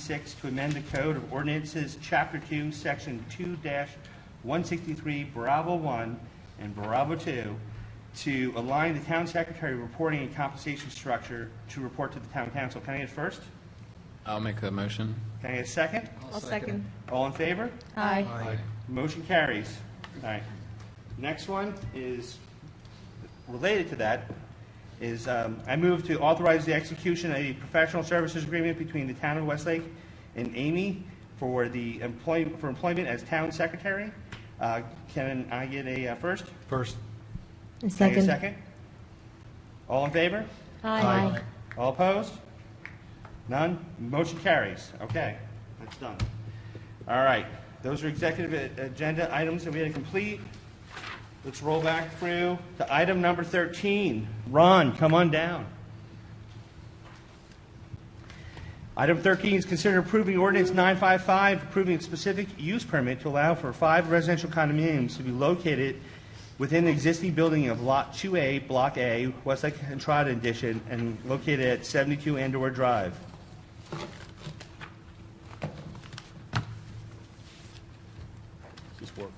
96 to amend the Code of Ordinances, Chapter 2, Section 2-163, Bravo 1 and Bravo 2, to align the town secretary reporting and compensation structure to report to the town council. Can I get first? I'll make that motion. Can I get a second? I'll second. All in favor? Aye. Motion carries. All right. Next one is related to that. I move to authorize the execution of a professional services agreement between the town of Westlake and Amy for employment as town secretary. Can I get a first? First. And Can I get a second. second? All in favor? Aye. All opposed? None? Motion carries. Okay, that's done. All right, those are executive agenda items that we had to complete. Let's roll back through to item number 13. Ron, come on down. Item 13 is consider approving ordinance 955, approving a specific use permit to allow for 5 residential condominiums to be located within the existing building of Lot 2A, Block A, Westlake Entrada Edition, and located at 72 Andover Drive. Does this work?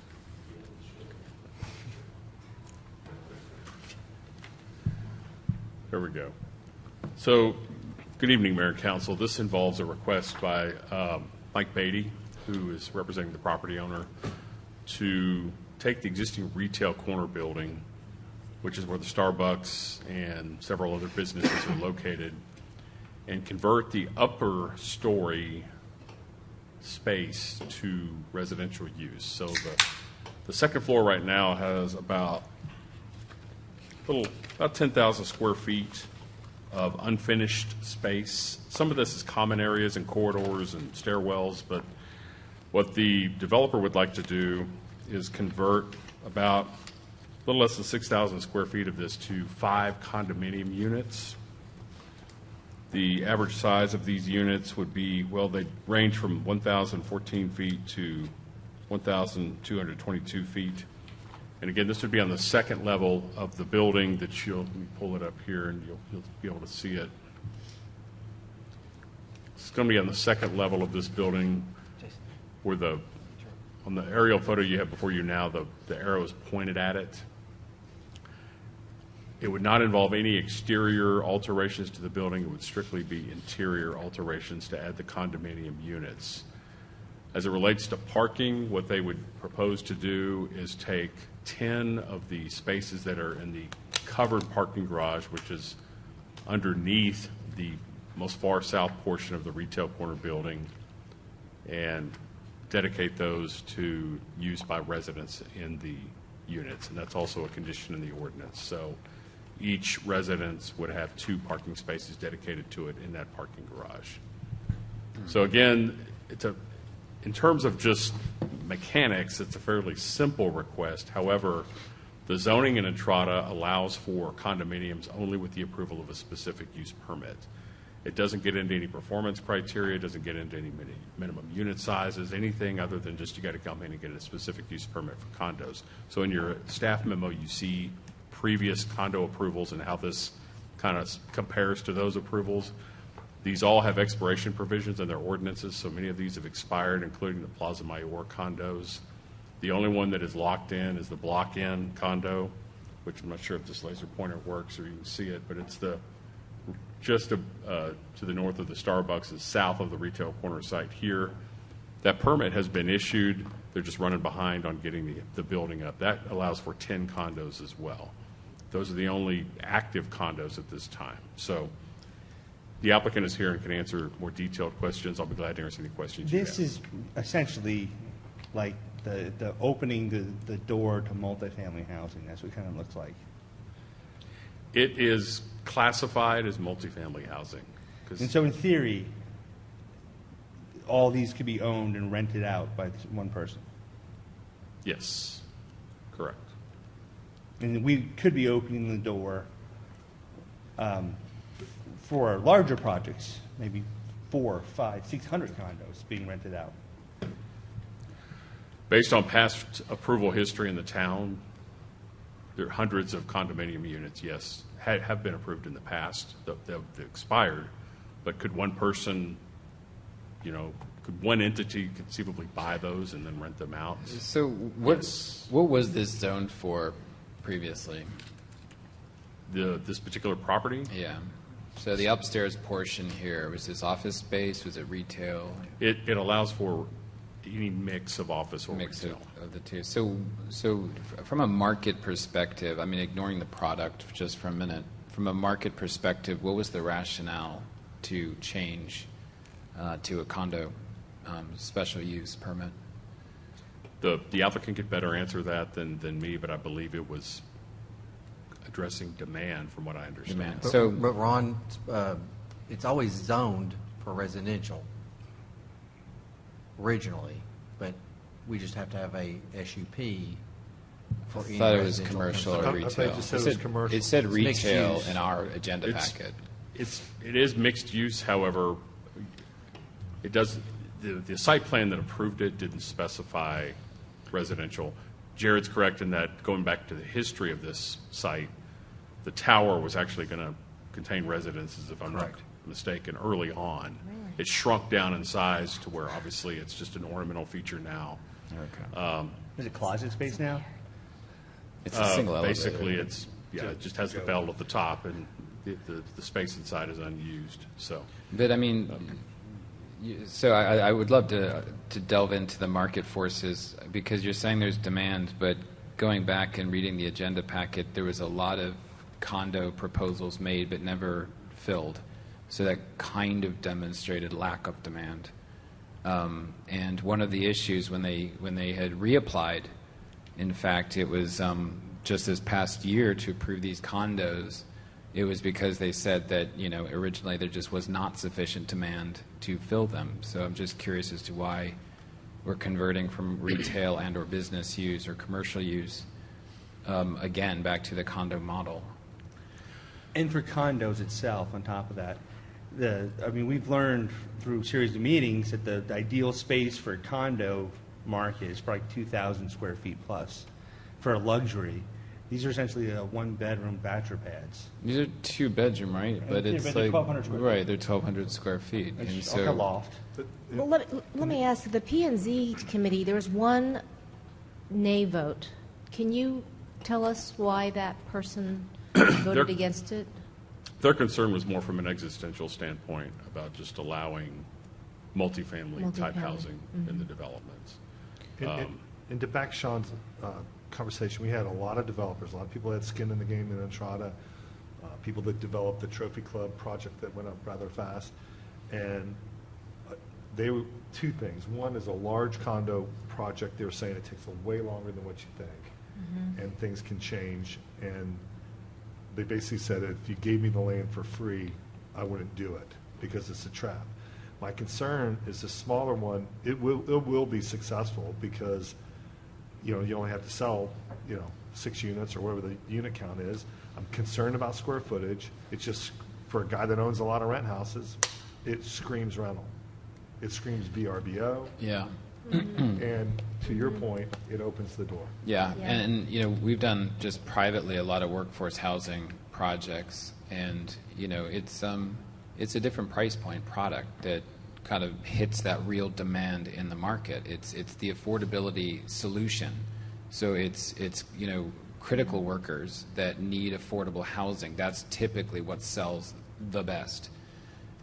There we go. So, good evening, Mayor and Council. This involves a request by Mike Beatty, who is representing the property owner, to take the existing retail corner building, which is where the Starbucks and several other businesses are located, and convert the upper story space to residential use. So the second floor right now has about 10,000 square feet of unfinished space. Some of this is common areas and corridors and stairwells, but what the developer would like to do is convert about a little less than 6,000 square feet of this to 5 condominium units. The average size of these units would be, well, they range from 1,014 feet to 1,222 feet. And again, this would be on the second level of the building that let me pull it up here and you'll be able to see it. It's going to be on the second level of this building where on the aerial photo you have before you now, the arrow is pointed at it. It would not involve any exterior alterations to the building. It would strictly be interior alterations to add the condominium units. As it relates to parking, what they would propose to do is take 10 of the spaces that are in the covered parking garage, which is underneath the most far south portion of the retail corner building, and dedicate those to use by residents in the units. And that's also a condition in the ordinance. So each residence would have 2 parking spaces dedicated to it in that parking garage. So again, in terms of just mechanics, it's a fairly simple request. However, the zoning in Entrada allows for condominiums only with the approval of a specific use permit. It doesn't get into any performance criteria, it doesn't get into any minimum unit sizes, anything other than just you got to come in and get a specific use permit for condos. So in your staff memo, you see previous condo approvals and how this kind of compares to those approvals. These all have expiration provisions in their ordinances, so many of these have expired, including the Plaza Mayor condos. The only one that is locked in is the Block N condo, which I'm not sure if this laser pointer works or you can see it, but it's just to the north of the Starbucks, is south of the retail corner site here. That permit has been issued. They're just running behind on getting the building up. That allows for 10 condos as well. Those are the only active condos at this time. So the applicant is here and can answer more detailed questions. I'll be glad to answer any questions you have. This is essentially like the opening the door to multifamily housing. That's what it kind of looks like. It is classified as multifamily housing. And so in theory, all these could be owned and rented out by one person. Yes, correct. And we could be opening the door for larger projects, maybe 400, 500, 600 condos being rented out. Based on past approval history in the town, there are hundreds of condominium units, yes, have been approved in the past. They've expired, but could one person could one entity conceivably buy those and then rent them out? So what was this zoned for previously? This particular property? Yeah. So the upstairs portion here, was this office space? Was it retail? It allows for any mix of office or Mix retail. of the two. So from a market perspective, I mean, ignoring the product just for a minute, from a market perspective, what was the rationale to change to a condo special use permit? The applicant could better answer that than me, but I believe it was addressing demand, from what I understand. Demand. But, So- but Ron, it's always zoned for residential originally, but we just have to have a SUP for any Thought it was residential commercial or I thought retail. you just said it was commercial. It said mixed retail use. in our agenda It's- packet. It is mixed use, however, it does, the site plan that approved it didn't specify residential. Jared's correct in that, going back to the history of this site, the tower was actually going to contain residences, if I'm not Correct. mistaken, early on. It shrunk down in size to where obviously it's just an ornamental feature now. Okay. Is it closet space now? It's a single elevator. Basically, it just has the bell at the top, and the space inside is unused, so. But I mean, so I would love to delve into the market forces, because you're saying there's demand, but going back and reading the agenda packet, there was a lot of condo proposals made but never filled. So that kind of demonstrated lack of demand. And one of the issues when they had reapplied, in fact, it was just this past year to approve these condos. It was because they said that, originally there just was not sufficient demand to fill them. So I'm just curious as to why we're converting from retail and or business use or commercial use, again, back to the condo model. And for condos itself, on top of that, we've learned through a series of meetings that the ideal space for a condo market is probably 2,000 square feet plus. For a luxury, these are essentially one-bedroom bachelor pads. These are 2-bedroom, right? But Yeah, it's but they're like 1,200 square feet. right, they're 1,200 square feet, and It's like a so loft. Well, let me ask, the P&Z committee, there was one nay vote. Can you tell us why that person voted There- against it? Their concern was more from an existential standpoint about just allowing multifamily type Multifamily. housing in the developments. And to back Sean's conversation, we had a lot of developers, a lot of people had skin in the game in Entrada, people that developed the Trophy Club project that went up rather fast. And they were two things. One is a large condo project. They were saying it takes way longer than what you think, and things can change. And they basically said, if you gave me the land for free, I wouldn't do it because it's a trap. My concern is the smaller one. It will be successful because you only have to sell 6 units or whatever the unit count is. I'm concerned about square footage. It's just for a guy that owns a lot of rent houses, it screams rental. It screams VRBO. yeah. And to your point, it opens the door. Yeah, Yeah. and we've done just privately a lot of workforce housing projects, and it's a different price point product that kind of hits that real demand in the market. It's the affordability solution. So it's critical workers that need affordable housing. That's typically what sells the best.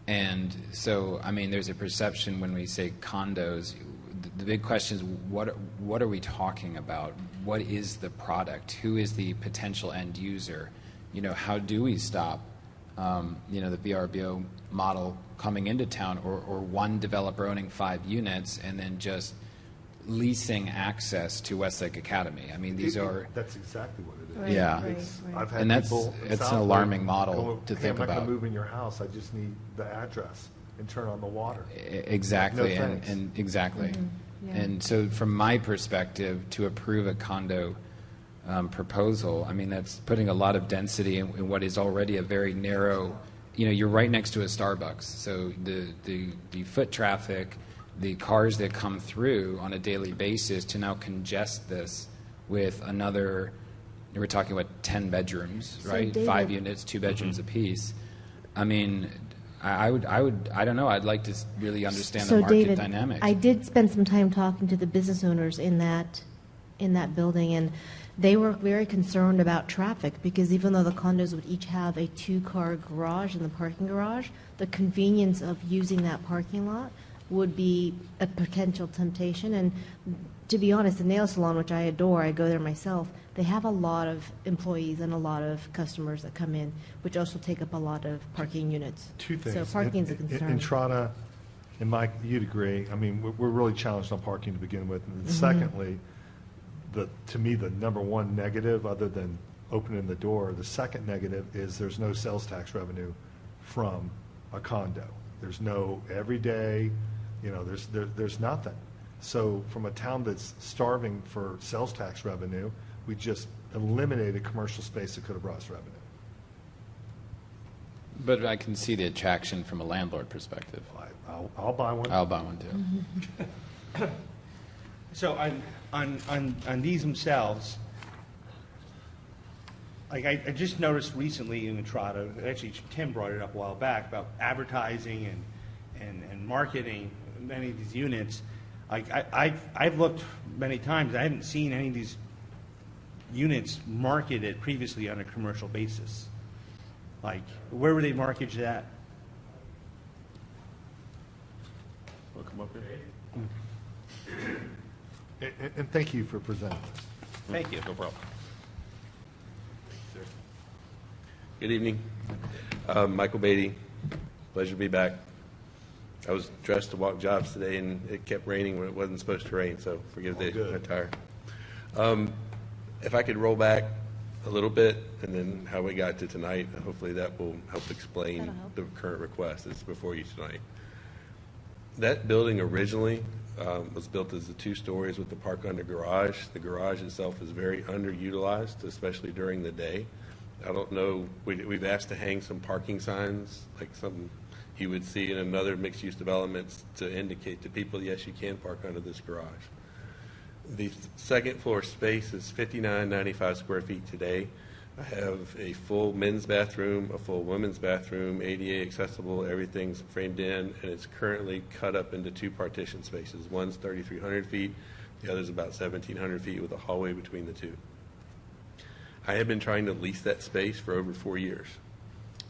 And so, there's a perception when we say condos. The big question is, what are we talking about? What is the product? Who is the potential end user? How do we stop, the VRBO model coming into town, or one developer owning 5 units and then just leasing access to Westlake Academy? These are, That's exactly what it is. Right, Yeah. right, It's- right. I've had And that's- people in it's an Southwood alarming model go, to "Hey, think I'm not about." going to move in your house. I just need the address and turn on the water. exactly, No and, thanks. and exactly. Mm-hmm. Yeah. And so, from my perspective, to approve a condo proposal, that's putting a lot of density in what is already a very narrow. You're right next to a Starbucks, so the foot traffic, the cars that come through on a daily basis, to now congest this with another. We're talking about 10 bedrooms, So, right? David- 5 units, 2 bedrooms apiece. I don't know. I'd like to really understand the So, market David, dynamics. I did spend some time talking to the business owners in that building, and they were very concerned about traffic, because even though the condos would each have a two-car garage in the parking garage, the convenience of using that parking lot would be a potential temptation. And to be honest, the nail salon, which I adore, I go there myself, they have a lot of employees and a lot of customers that come in, which also take up a lot of parking units. Two things. So parking's a In concern. Entrada, and Mike, you'd agree, I mean, we're really challenged on parking to begin with. And then secondly, to me, the number one negative, other than opening the door, the second negative is there's no sales tax revenue from a condo. There's no everyday, there's nothing. So from a town that's starving for sales tax revenue, we just eliminated commercial space that could have brought us revenue. But I can see the attraction from a landlord perspective. I'll buy one. I'll buy one too. So on these themselves, like I just noticed recently in Entrada, actually Tim brought it up a while back, about advertising and marketing many of these units. Like I've looked many times, I haven't seen any of these units marketed previously on a commercial basis. Like, where were they marketed at? Want to come up here? And thank you for presenting this. Thank you. No problem. Good evening. Michael Beatty. Pleasure to be back. I was dressed to walk jobs today, and it kept raining when it wasn't supposed to rain, so forgive the good. attire. If I could roll back a little bit, and then how we got to tonight, hopefully that will help explain That'll help. the current request that's before you tonight. That building originally was built as the 2 stories with the park under garage. The garage itself is very underutilized, especially during the day. I don't know, we've asked to hang some parking signs, like something you would see in another mixed-use developments, to indicate to people, yes, you can park under this garage. The second floor space is 5995 square feet today. I have a full men's bathroom, a full women's bathroom, ADA accessible, everything's framed in, and it's currently cut up into 2 partition spaces. One's 3,300 feet, the other's about 1,700 feet with a hallway between the 2. I have been trying to lease that space for over 4 years,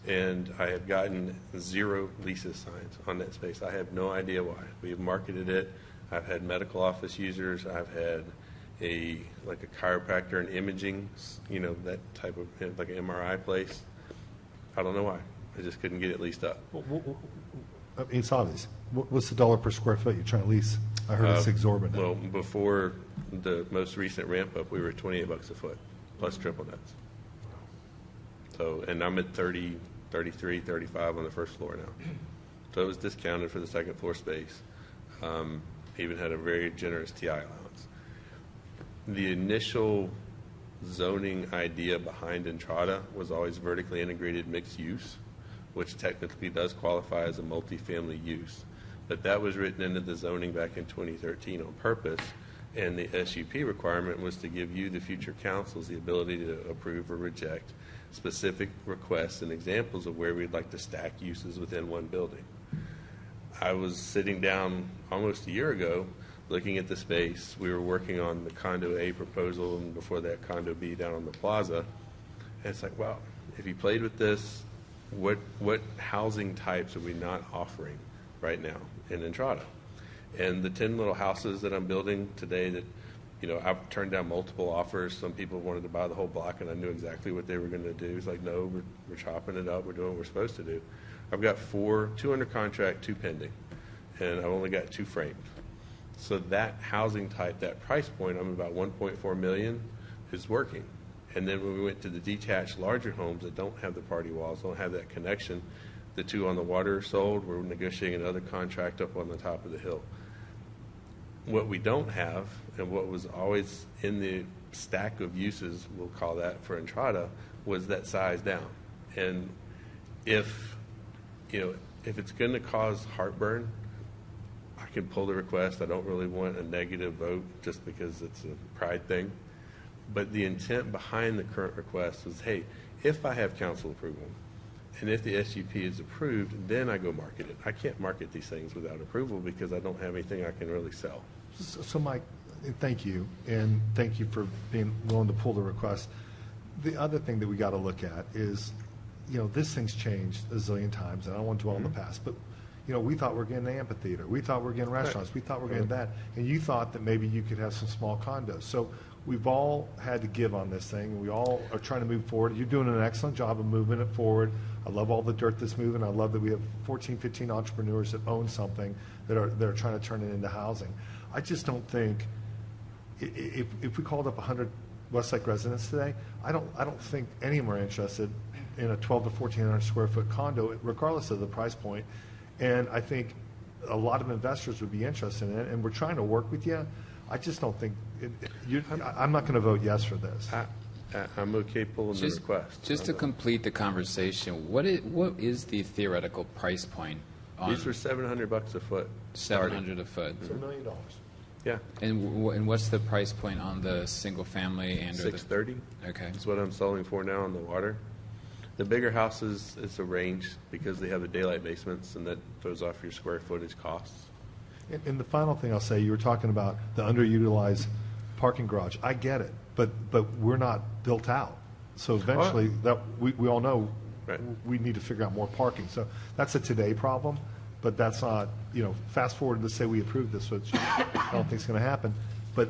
and I have gotten 0 leases signed on that space. I have no idea why. We have marketed it. I've had medical office users. I've had a chiropractor and imaging, that type of, like an MRI place. I don't know why. I just couldn't get it leased up. I mean, it's obvious. What's the dollar per square foot you're trying to lease? I heard it's exorbitant. Well, before the most recent ramp up, we were $28 a foot plus triple nets. So, and I'm at 30, 33, 35 on the first floor now. So it was discounted for the second floor space. Even had a very generous TI allowance. The initial zoning idea behind Entrada was always vertically integrated mixed use, which technically does qualify as a multifamily use. But that was written into the zoning back in 2013 on purpose, and the SUP requirement was to give you, the future councils, the ability to approve or reject specific requests and examples of where we'd like to stack uses within one building. I was sitting down almost a year ago looking at the space. We were working on the Condo A proposal, and before that Condo B down on the plaza. And it's like, wow, if you played with this, what housing types are we not offering right now in Entrada? And the 10 little houses that I'm building today that, I've turned down multiple offers. Some people wanted to buy the whole block, and I knew exactly what they were going to do. It's like, no, we're chopping it up. We're doing what we're supposed to do. I've got 2 under contract, 2 pending, and I've only got 2 framed. So that housing type, that price point, I'm about 1.4 million, is working. And then when we went to the detached larger homes that don't have the party walls, don't have that connection, the 2 on the water sold. We're negotiating another contract up on the top of the hill. What we don't have, and what was always in the stack of uses, we'll call that for Entrada, was that size down. And if it's going to cause heartburn, I can pull the request. I don't really want a negative vote just because it's a pride thing. But the intent behind the current request was, hey, if I have council approval And if the SUP is approved, then I go market it. I can't market these things without approval because I don't have anything I can really sell. So Mike, thank you, and thank you for being willing to pull the request. The other thing that we got to look at is, this thing's changed a zillion times, and I don't want to dwell on the past, but, we thought we were getting an amphitheater, we thought we were getting restaurants, we thought we were getting that, and you thought that maybe you could have some small condos. So we've all had to give on this thing, and we all are trying to move forward. You're doing an excellent job of moving it forward. I love all the dirt that's moving. I love that we have 14, 15 entrepreneurs that own something that are trying to turn it into housing. I just don't think, if we called up 100 Westlake residents today, I don't think any of them are interested in a 12 to 1,400 square foot condo, regardless of the price point. And I think a lot of investors would be interested in it, and we're trying to work with you. I just don't think, I'm not going to vote yes for this. I'm okay pulling the request. Just to complete the conversation, what is the theoretical price point on These were $700 a foot. starting. $700 a foot? It's $1 million. Yeah, And what's the price point on the single family and or the? $630. Okay. That's what I'm selling for now on the water. The bigger houses, it's a range because they have the daylight basements, and that throws off your square footage costs. And the final thing I'll say, you were talking about the underutilized parking garage. I get it, but we're not built out. So eventually, that we all know Right. we need to figure out more parking. So that's a today problem, but that's not, fast forward to say we approve this, which I don't think is going to happen. But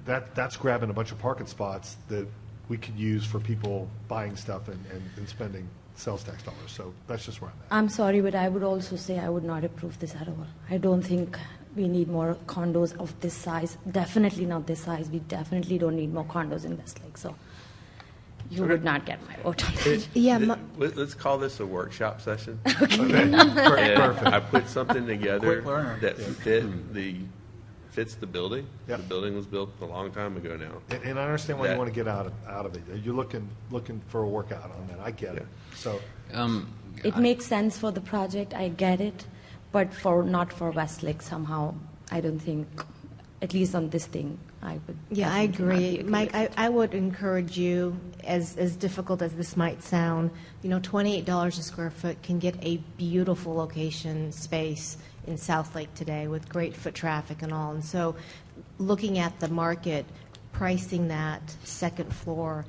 that's grabbing a bunch of parking spots that we could use for people buying stuff and spending sales tax dollars. So that's just where I'm at. I'm sorry, but I would also say I would not approve this at all. I don't think we need more condos of this size. Definitely not this size. We definitely don't need more condos in Westlake. So you would not get my vote on that. Yeah, Let's call this a workshop session. Perfect. And I put something together Quick learner. that fits the building. Yep. The building was built a long time ago now. And I understand why you That- want to get out of it. You're looking for a workout on that. I get it. So It makes sense for the project. I get it, but not for Westlake somehow. I don't think, at least on this thing, I would. Yeah, I definitely not agree. be Mike, okay with I would encourage you, as difficult as this might sound, $28 a square foot can get a beautiful location space in South Lake today with great foot traffic and all. And so looking at the market, pricing that second floor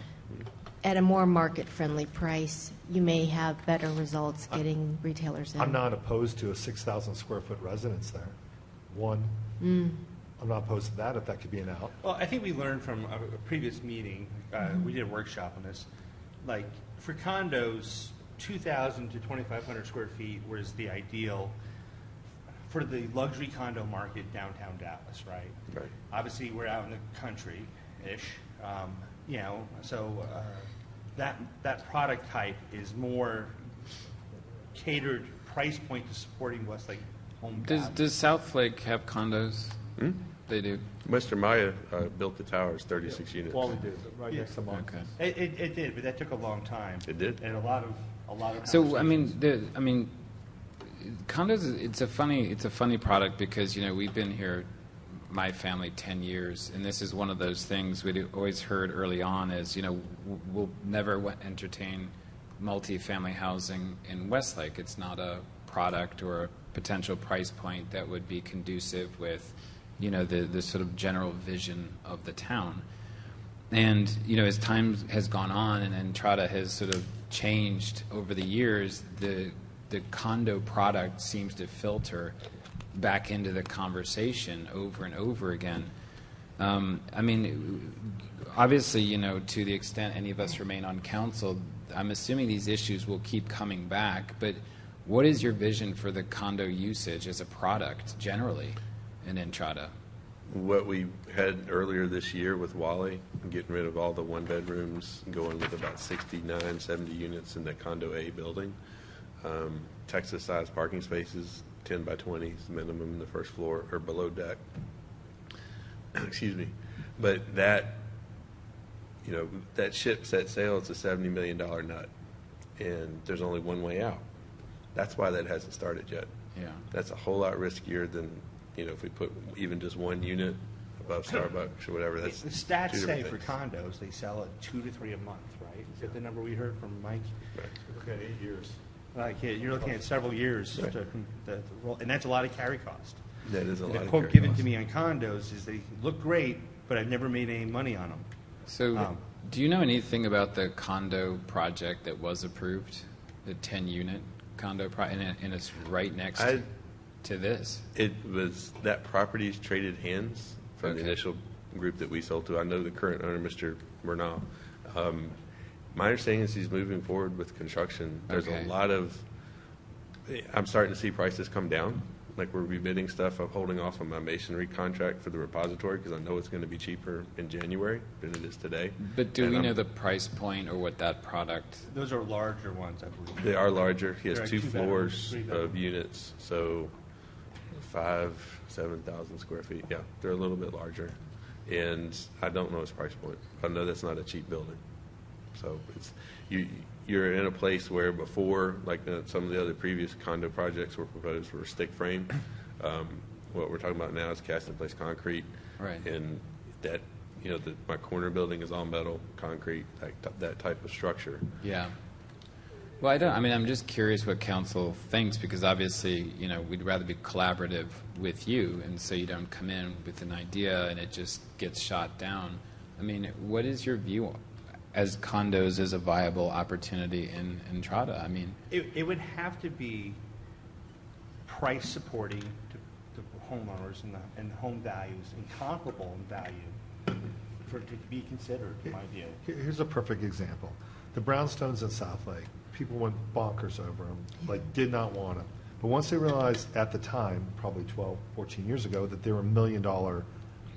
at a more market-friendly price, you may have better results getting retailers in. I'm not opposed to a 6,000 square foot residence there. I'm not opposed to that if that could be an out. Well, I think we learned from a previous meeting, we did a workshop on this, like, for condos, 2,000 to 2,500 square feet was the ideal for the luxury condo market downtown Dallas, right? Right. Obviously, we're out in the country-ish, so that product type is more catered price point to supporting Westlake home value. Does South Lake have condos? They do. Western Maya built the towers, 36 units. Wally did, right next to mine. Okay. It did, but that took a long time. It did. And a lot of So I conversations. mean, condos. It's a funny product because we've been here, my family, 10 years, and this is one of those things we always heard early on is we'll never entertain multifamily housing in Westlake. It's not a product or a potential price point that would be conducive with the sort of general vision of the town. And as time has gone on and Entrada has sort of changed over the years, the condo product seems to filter back into the conversation over and over again. I mean, obviously, to the extent any of us remain on council, I'm assuming these issues will keep coming back. But what is your vision for the condo usage as a product generally in Entrada? What we had earlier this year with Wally, getting rid of all the one-bedrooms, going with about 69, 70 units in the Condo A building. Texas-sized parking spaces, 10 by 20s minimum in the first floor or below deck. Excuse me. But that ship set sail. It's a $70 million nut, and there's only one way out. That's why that hasn't started yet. Yeah. That's a whole lot riskier than if we put even just one unit above Starbucks or whatever. That's The stats two say different for things. condos, they sell at 2 to 3 a month, right? right? Is that the number we heard from Mike? Okay, 8 years. You're looking at several years, and that's a lot of carry cost. That is a And lot the of quote carry given cost. to me on condos is they look great, but I've never made any money on them. So, do you know anything about the condo project that was approved, the 10-unit condo and it's right next to this? It was, that property's traded hands from the Okay. initial group that we sold to. I know the current owner, Mr. Bernal. My understanding is he's moving forward with construction. There's Okay. a lot of, I'm starting to see prices come down. Like we're rebidding stuff. I'm holding off on my masonry contract for the repository because I know it's going to be cheaper in January than it is today. But do And we I'm- know the price point or what that product? Those are larger ones, I believe. They are larger. He has They're like 2 two bedrooms, floors 3 of bedrooms. units, so 7,000 square feet. Yeah, they're a little bit larger. And I don't know his price point. I know that's not a cheap building. So it's, you're in a place where before, like some of the other previous condo projects were proposed were stick frame. What we're talking about now is cast in place concrete. Right. And that, my corner building is all metal, concrete, that type of structure. Yeah. Well, I'm just curious what council thinks because obviously, we'd rather be collaborative with you and so you don't come in with an idea and it just gets shot down. I mean, what is your view as condos as a viable opportunity in Entrada? I mean, It would have to be price supporting to homeowners and home values and comparable in value for it to be considered, in my view. Here's a perfect example. The brownstones in South Lake, people went bonkers over them, did not want them. But once they realized at the time, probably 12, 14 years ago, that they were $1 million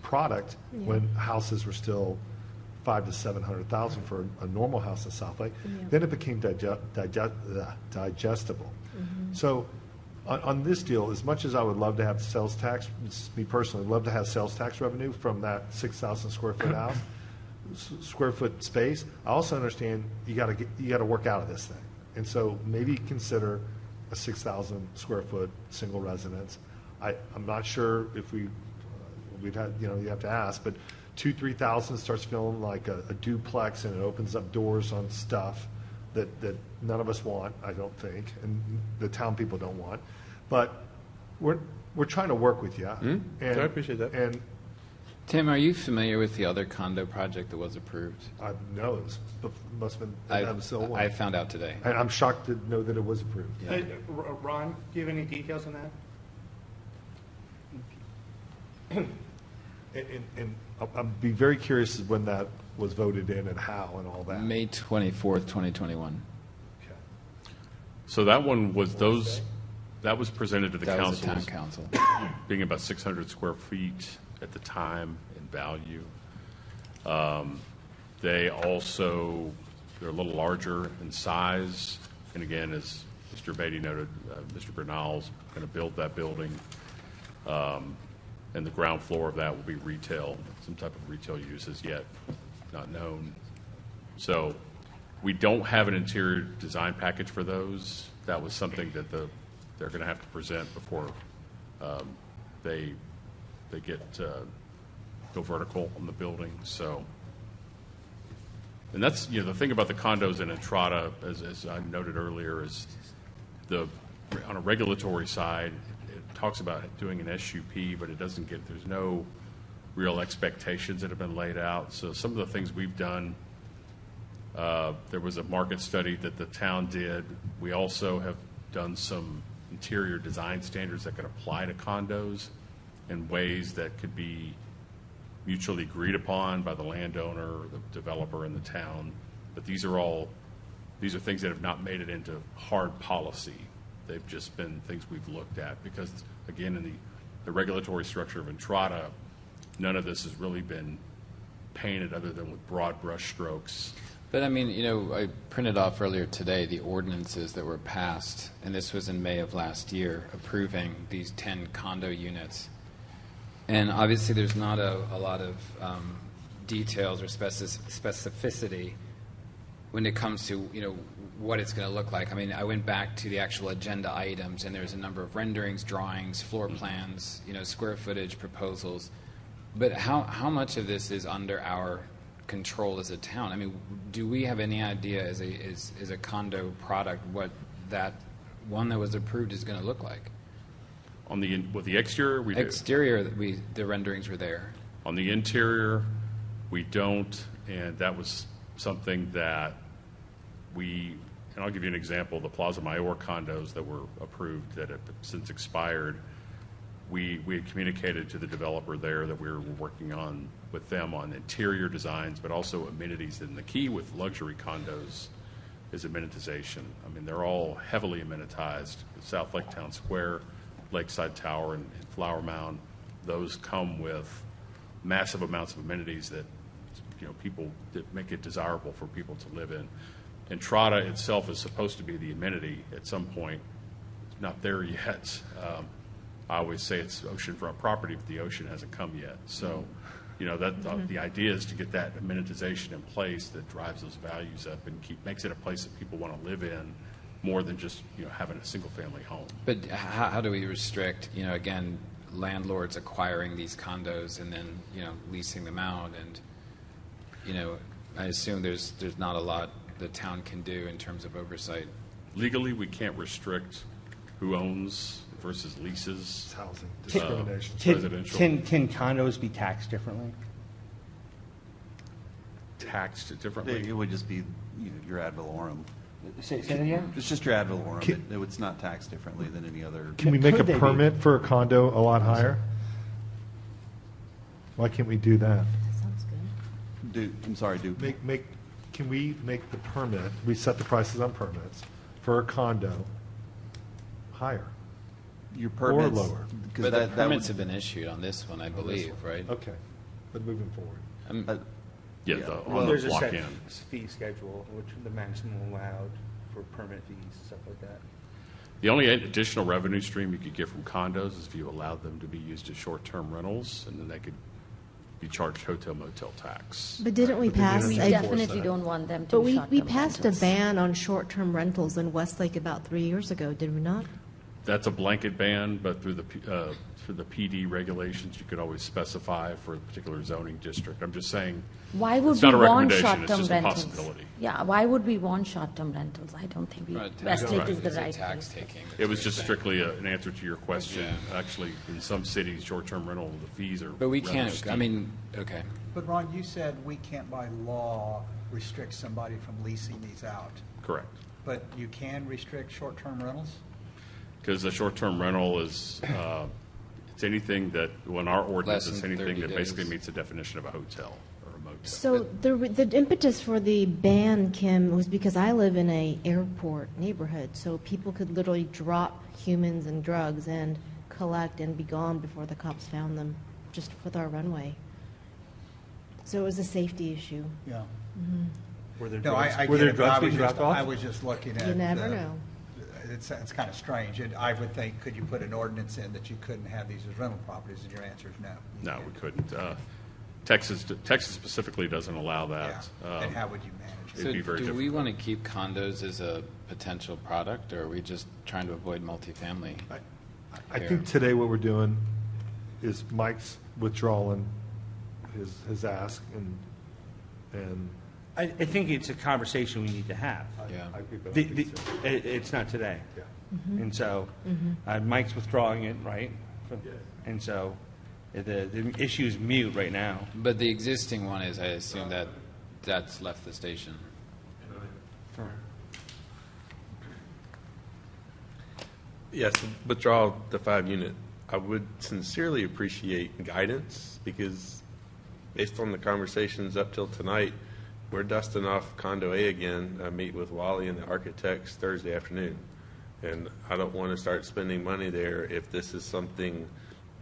product when houses were still 500,000 to 700,000 for a normal house in South Lake, then it became digestible. So on this deal, as much as I would love to have sales tax, me personally, love to have sales tax revenue from that 6,000 square foot house, square foot space, I also understand you got to work out of this thing. And so maybe consider a 6,000 square foot single residence. I'm not sure if we'd have, you have to ask, but 2,000-3,000 starts feeling like a duplex and it opens up doors on stuff that none of us want, I don't think, and the town people don't want. But we're trying to work with you. And, I appreciate that. And Tim, are you familiar with the other condo project that was approved? I know it must have been, that was still one. I found out today. And I'm shocked to know that it was approved. Ron, do you have any details on that? And I'd be very curious when that was voted in and how and all that. May 24th, 2021. Okay. So that one was that was presented to the That was council the as town council. being about 600 square feet at the time in value. They're a little larger in size. And again, as Mr. Beatty noted, Mr. Bernal's going to build that building. And the ground floor of that will be retail, some type of retail use as yet not known. So we don't have an interior design package for those. That was something that they're going to have to present before they go vertical on the building. So, and that's the thing about the condos in Entrada, as I noted earlier, is on a regulatory side, it talks about doing an SUP, but there's no real expectations that have been laid out. So some of the things we've done, there was a market study that the town did. We also have done some interior design standards that could apply to condos in ways that could be mutually agreed upon by the landowner, the developer, and the town. But these are things that have not made it into hard policy. They've just been things we've looked at because, again, in the regulatory structure of Entrada, none of this has really been painted other than with broad brush strokes. But I mean, I printed off earlier today the ordinances that were passed, and this was in May of last year, approving these 10 condo units. And obviously there's not a lot of details or specificity when it comes to, what it's going to look like. I mean, I went back to the actual agenda items, and there's a number of renderings, drawings, floor plans, square footage proposals. But how much of this is under our control as a town. I mean, do we have any idea as a condo product what that one that was approved is going to look like? With the exterior, we do. Exterior, the renderings were there. On the interior, we don't, and that was something that and I'll give you an example, the Plaza Mayor condos that were approved that have since expired, we had communicated to the developer there that we were working on with them on interior designs, but also amenities. And the key with luxury condos is amenitization. I mean, they're all heavily amenitized. South Lake Town Square, Lakeside Tower, and Flower Mound, those come with massive amounts of amenities that that make it desirable for people to live in. Entrada itself is supposed to be the amenity at some point. It's not there yet. I always say it's oceanfront property, but the ocean hasn't come yet. So, the idea is to get that amenitization in place that drives those values up and makes it a place that people want to live in more than just having a single family home. But how do we restrict, again, landlords acquiring these condos and then, leasing them out? And, I assume there's not a lot the town can do in terms of oversight. Legally, we can't restrict who owns versus leases. It's housing discrimination. Residential. Can condos be taxed differently? Taxed differently. It would just be your ad valorem. Say that again? It's just your ad valorem. It's not taxed differently than any other. Can we make a Could they be? permit for a condo a lot higher? Why can't we do that? That sounds good. I'm sorry, Can we make the permit, we set the prices on permits for a condo higher your or permits. lower? Because But the that permits would, have been issued on this one, I believe, right? Okay, but moving forward. Yeah, Yeah. on Well, the There's a block set in. fee schedule, which the maximum allowed for permit fees, stuff like that. The only additional revenue stream you could get from condos is if you allowed them to be used as short-term rentals, and then they could be charged hotel motel tax. But didn't we But they pass didn't We a, definitely don't want them to but be we short-term passed a rentals. ban on short-term rentals in Westlake about 3 years ago, did we not? That's a blanket ban, but through the PD regulations, you could always specify for a particular zoning district. I'm just saying, Why would it's we not a want recommendation, it's short-term just a rentals? possibility. Yeah, why would we want short-term rentals? I don't think Westlake is the It's a right tax place. taking. It was just strictly an answer to your question. Yeah. Actually, in some cities, short-term rental, the fees are But we rather can't, steep. I mean, okay. But Ron, you said we can't by law restrict somebody from leasing these out, Correct. but you can restrict short-term rentals? Because the short-term rental is, it's anything that, when our ordinance, Less it's than anything 30 that basically days. meets the definition of a hotel or a motel. So the impetus for the ban, Kim, was because I live in a airport neighborhood, so people could literally drop humans and drugs and collect and be gone before the cops found them, just with our runway. So it was a safety issue. Yeah. Were there No, drugs, I were get there it, but drugs I was being just, dropped off? I was just looking at. You never know. It's kind of strange. And I would think, could you put an ordinance in that you couldn't have these as rental properties? And your answer is no. You No, can't. we couldn't. Texas specifically doesn't allow Yeah. that. And how would you manage it? It'd be very So do we difficult. want to keep condos as a potential product, or are we just trying to avoid multifamily? I think today what we're doing is Mike's withdrawing his ask, and I think it's a conversation we need to have. Yeah. I agree with The- that. It's not today. Yeah. And so Mike's withdrawing it, right? And so the issue's mute right now. But the existing one is, I assume that's left the station. Yes, withdraw the 5-unit. I would sincerely appreciate guidance because based on the conversations up till tonight, we're dusting off condo A again. I meet with Wally and the architects Thursday afternoon. And I don't want to start spending money there if this is something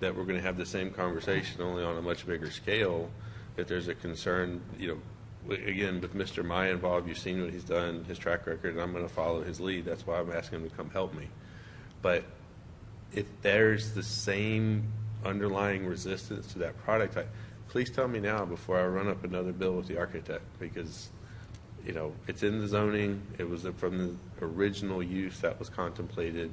that we're going to have the same conversation only on a much bigger scale. If there's a concern, again, with Mr. Maya involved, you've seen what he's done, his track record, and I'm going to follow his lead. That's why I'm asking him to come help me. But if there's the same underlying resistance to that product, please tell me now before I run up another bill with the architect, because it's in the zoning. It was from the original use that was contemplated.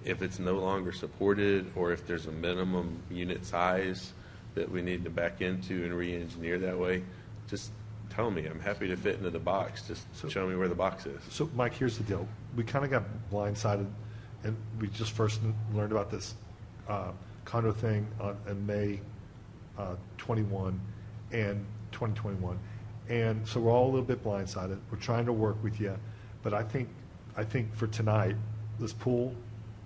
If it's no longer supported, or if there's a minimum unit size that we need to back into and re-engineer that way, just tell me. I'm happy to fit into the box. Just show me where the box is. So, Mike, here's the deal. We kind of got blindsided, and we just first learned about this condo thing in May 21 and 2021. And so we're all a little bit blindsided. We're trying to work with you. But I think for tonight, let's pull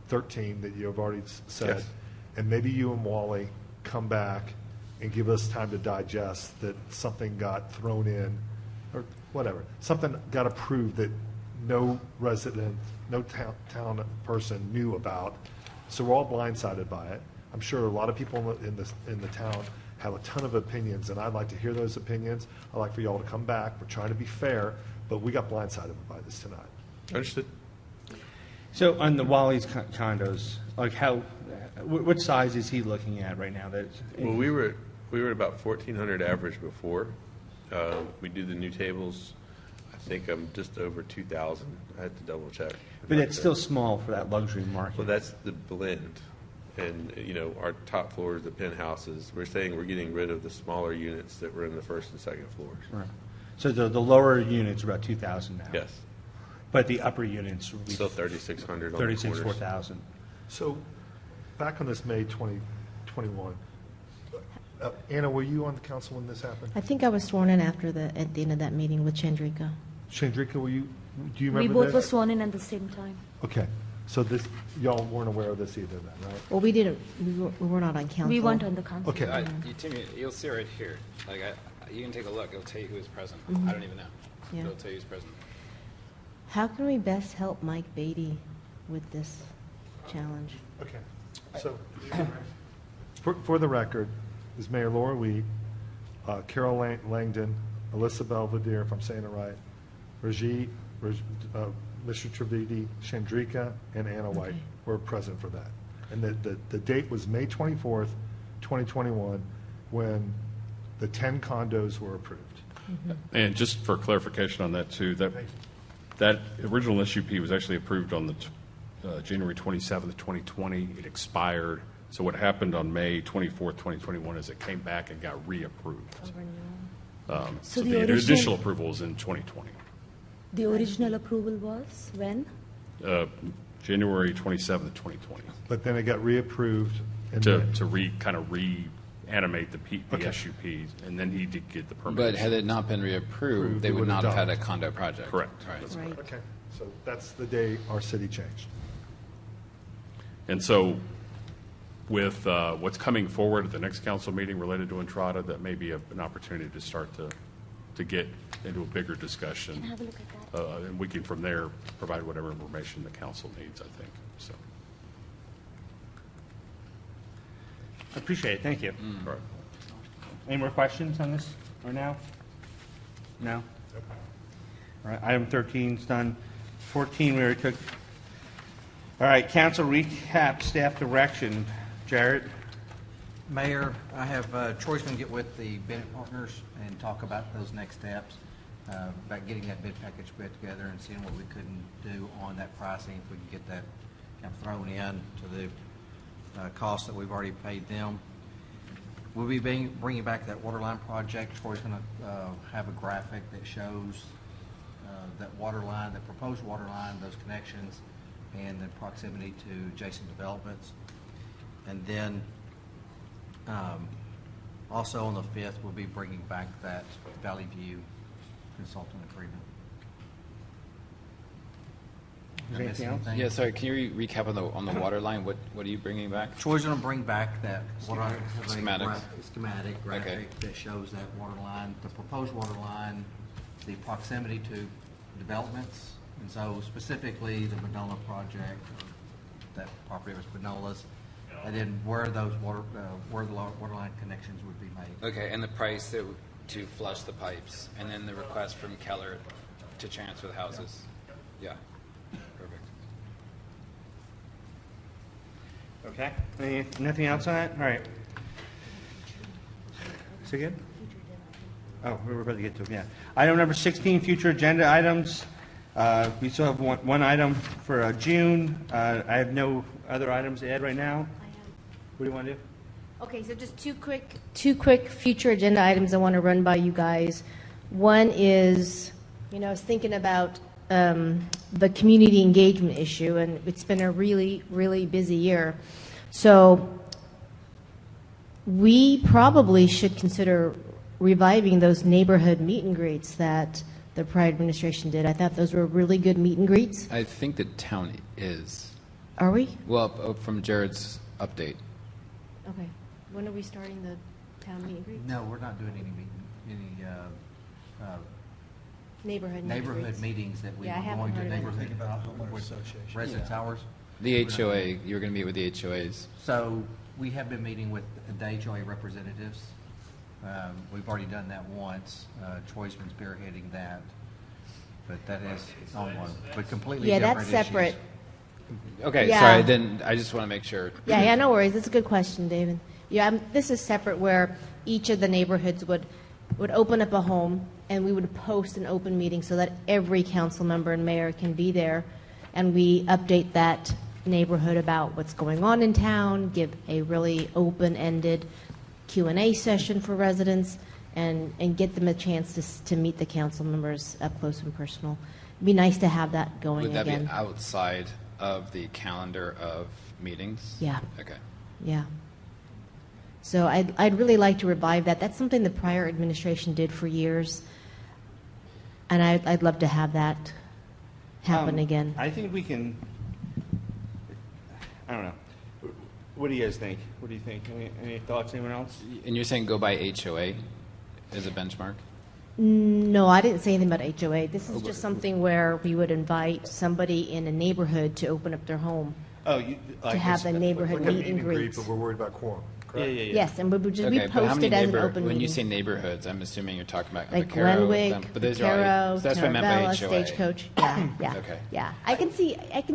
13 that you have already said, Yes. and maybe you and Wally come back and give us time to digest that something got thrown in, or whatever, something got approved that no resident, no town person knew about. So we're all blindsided by it. I'm sure a lot of people in the town have a ton of opinions, and I'd like to hear those opinions. I'd like for y'all to come back. We're trying to be fair, but we got blindsided by this tonight. Understood. So on the Wally's condos, like what size is he looking at right now? Well, we were at about 1,400 average before. We do the new tables. I think I'm just over 2,000. I had to double check. But it's still small for that luxury market. Well, that's the blend. And, our top floors, the penthouses, we're saying we're getting rid of the smaller units that were in the first and second floors. Right. So the lower units are about 2,000 now. Yes. But the upper units will be Still 3,600 on the 36, corners. 4,000. So, back on this May 2021, Anna, were you on the council when this happened? I think I was sworn in at the end of that meeting with Chandrika. Chandrika, do you We remember both this? were sworn in at the same time. Okay, so y'all weren't aware of this either then, right? Well, we were not on council. We weren't on the council. Okay. Timmy, you'll see right here. Like, you can take a look. It'll tell you who is present. Mhm. I don't even know. Yeah. It'll tell you who's present. How can we best help Mike Beatty with this challenge? Okay, so, for the record, is Mayor Laura Wheat, Carol Langdon, Alyssa Belvedere, if I'm saying it right, Mr. Trivedi, Chandrika, and Anna White Okay. were present for that. And the date was May 24th, 2021, when the 10 condos were approved. And just for clarification on that too, that original SUP was actually approved on the January 27th, 2020. It expired. So what happened on May 24th, 2021 is it came back and got reapproved. So the the original- additional approval is in 2020. The original approval was when? January 27th, 2020. But then it got reapproved. And To then- kind of reanimate the Okay. SUPs, and then he did get the permit. But had it not been reapproved, they they would would've not have had done a it. condo project. Correct. Right. Right. Okay, so that's the day our city changed. And so with what's coming forward at the next council meeting related to Entrada, that may be an opportunity to start to get into a bigger discussion. Have a look at that. And we can from there provide whatever information the council needs, I think, so. I appreciate it, thank you. All right. Any more questions on this or now? No? All right, item 13 is done. 14, we already took. All right, council recap, staff direction. Jared? Mayor, I have, Troy's going to get with the Bennett Partners and talk about those next steps, about getting that bid package put together and seeing what we couldn't do on that pricing, if we can get that kind of thrown in to the costs that we've already paid them. We'll be bringing back that water line project. Troy's going to have a graphic that shows that water line, the proposed water line, those connections, and the proximity to adjacent developments. And then also on the 5th, we'll be bringing back that Valley View consultant agreement. Is Did I miss anything else? anything? Yeah, sorry, can you recap on the water line? What are you bringing back? Troy's going to bring back that Schematics. schematic graphic that shows that water line, the proposed water line, the proximity to developments, and so specifically the Manola project, that property was Manola's, and then where those where the water line connections would be made. Okay, and the price to flush the pipes, and then the request from Keller to transfer the houses? Yeah, perfect. Okay. Nothing else on that? All right. Is it good? Oh, we were about to get to it, yeah. Item number 16, future agenda items. We still have one item for June. I have no other items to add right now. What do you want to do? Okay, so just two quick future agenda items I want to run by you guys. One is, I was thinking about the community engagement issue, and it's been a really, really busy year. So we probably should consider reviving those neighborhood meet and greets that the prior administration did. I thought those were really good meet and greets. I think the town is. Are we? Well, from Jared's update. Okay. When are we starting the town meet and greet? No, we're not doing any Neighborhood meet and neighborhood greets. meetings that we Yeah, I were haven't going to heard of We're neighborhood thinking about homeowner association. residence hours. The HOA, you were going to meet with the HOAs. So we have been meeting with the HOA representatives. We've already done that once. Troy's been spearheading that, but that is on one, but completely Yeah, different that's issues. separate. Okay, Yeah. sorry, then I just want to make sure. Yeah, no worries. That's a good question, David. Yeah, this is separate where each of the neighborhoods would open up a home, and we would post an open meeting so that every council member and mayor can be there, and we update that neighborhood about what's going on in town, give a really open-ended Q&A session for residents, and get them a chance to meet the council members up close and personal. It'd be nice to have that going Would that again. be outside of the calendar of meetings? Yeah. Okay. Yeah. So I'd really like to revive that. That's something the prior administration did for years, and I'd love to have that happen again. I think we can, I don't know. What do you guys think? What do you think? Any thoughts, anyone else? And you're saying go by HOA as a benchmark? No, I didn't say anything about HOA. This is just something where we would invite somebody in a neighborhood to open up their home. Oh, you, To have the neighborhood Like a meet and greet. But we're worried about quorum, Yeah, correct? yeah, yeah. Yes, and we would just, we Okay, but how post many it as an neighbor, open when you meeting. say neighborhoods, I'm assuming you're talking about Like Vaquero, Glenwick, but those are all, Vaquero, so that's what I meant by Taravella, HOA. Stagecoach. Yeah, yeah. Okay. Yeah, I can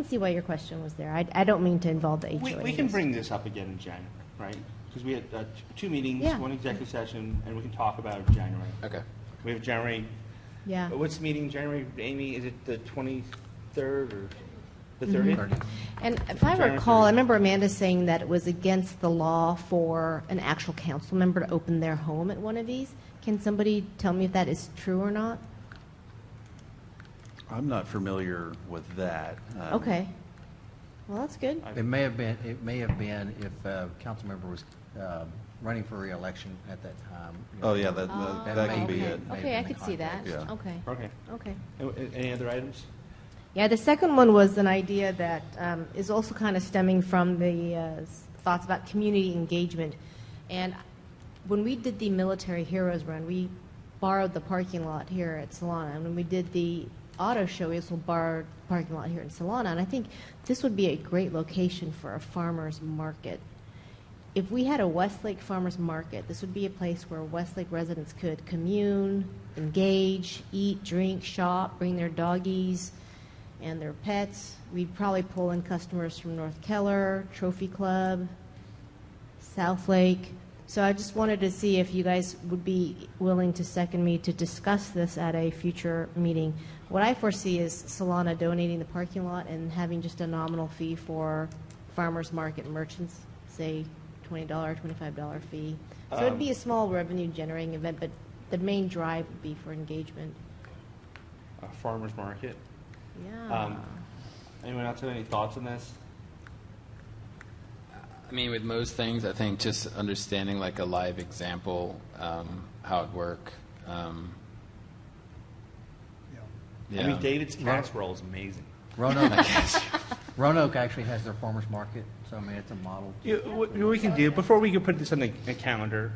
see why your question was there. I don't mean to involve the HOA. We in can this. bring this up again in January, right? Because we had two meetings, Yeah. one executive session, and we can talk about it in January. Okay. We have January, Yeah. what's the meeting in January, Amy? Is it the 23rd or the 30th? And if I January recall, 30th. I remember Amanda saying that it was against the law for an actual council member to open their home at one of these. Can somebody tell me if that is true or not? I'm not familiar with that. Okay. Well, that's good. It may have been if a council member was running for reelection at that time. Oh, yeah, that can be okay. it. May have Okay, I been the could see that. context. Yeah. Okay. Okay. Okay. Any other items? Yeah, the second one was an idea that is also kind of stemming from the thoughts about community engagement. And when we did the Military Heroes Run, we borrowed the parking lot here at Solana. And when we did the auto show, we also borrowed the parking lot here in Solana. And I think this would be a great location for a farmer's market. If we had a Westlake farmer's market, this would be a place where Westlake residents could commune, engage, eat, drink, shop, bring their doggies and their pets. We'd probably pull in customers from North Keller, Trophy Club, Southlake. So I just wanted to see if you guys would be willing to second me to discuss this at a future meeting. What I foresee is Solana donating the parking lot and having just a nominal fee for farmers market merchants, say $20, $25 fee. So it'd be a small revenue generating event, but the main drive would be for engagement. Farmer's market. Yeah. Anyone else have any thoughts on this? I mean, with most things, I think just understanding like a live example, how it work. I mean, David's casserole is amazing. Roanoke actually has their farmer's market, so I mean, it's a model. What we can do, before we can put this on the calendar,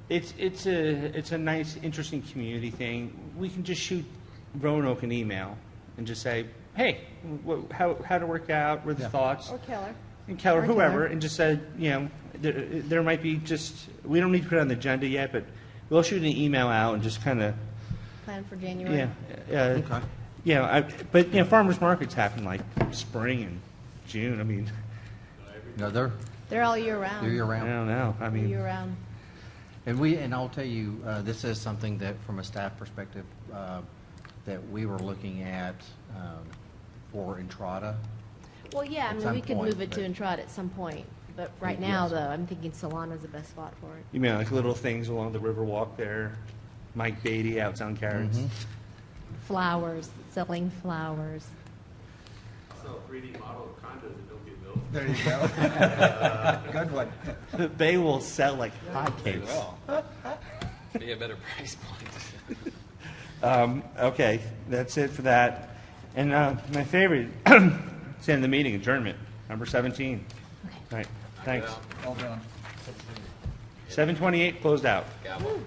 it's a nice, interesting community thing. We can just shoot Roanoke an email and just say, hey, how to work out, what are the thoughts? Or Keller. And Keller, Or whoever, Keller. and just said, there might be just, we don't need to put it on the agenda yet, but we'll shoot an email out and just kind of, Plan for January. but farmers markets happen like spring and June. I mean, No, They're all year round. they're year I round. don't know. I mean, Year round. And I'll tell you, this is something that, from a staff perspective, that we were looking at for Entrada. Well, yeah, I At mean, some we could point, move it to but- Entrada at some point. But right now, though, I'm thinking Solana's the best spot for it. you mean like little things along the Riverwalk there? Mike Beatty out selling carrots. Flowers, selling flowers. Also, 3D model of condos that don't get built. There you go. Good one. They will sell like hotcakes. Be a better price point. Okay, that's it for that. And my favorite, it's in the meeting, adjournment, number 17. All right, thanks. Well done. 7:28, closed out. Gavel.